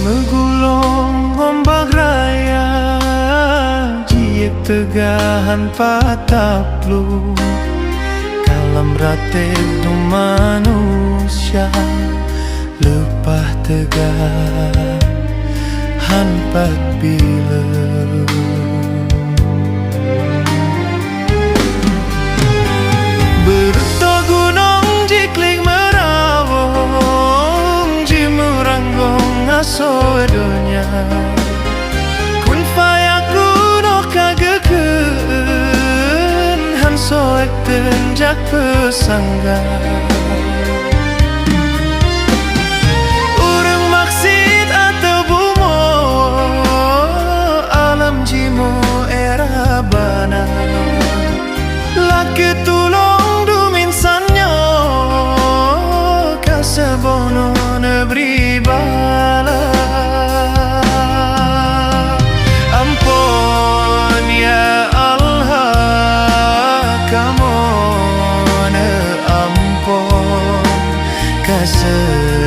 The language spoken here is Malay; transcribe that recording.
megulung ombak raya, jiep tegahan pataplu, kalam rate du manusia, lepah tegahan pat bila. Berto gunung jikling merawung, jimuranggong aso dunia, kun fayaku no kageken, han soek tenjak pesangga. Urang maksid atau bumo, alam jimu era bana, laki tulung dumin sanyo, kasebono nebri bala. Ampun ya Allah, kamu ne ampun kasih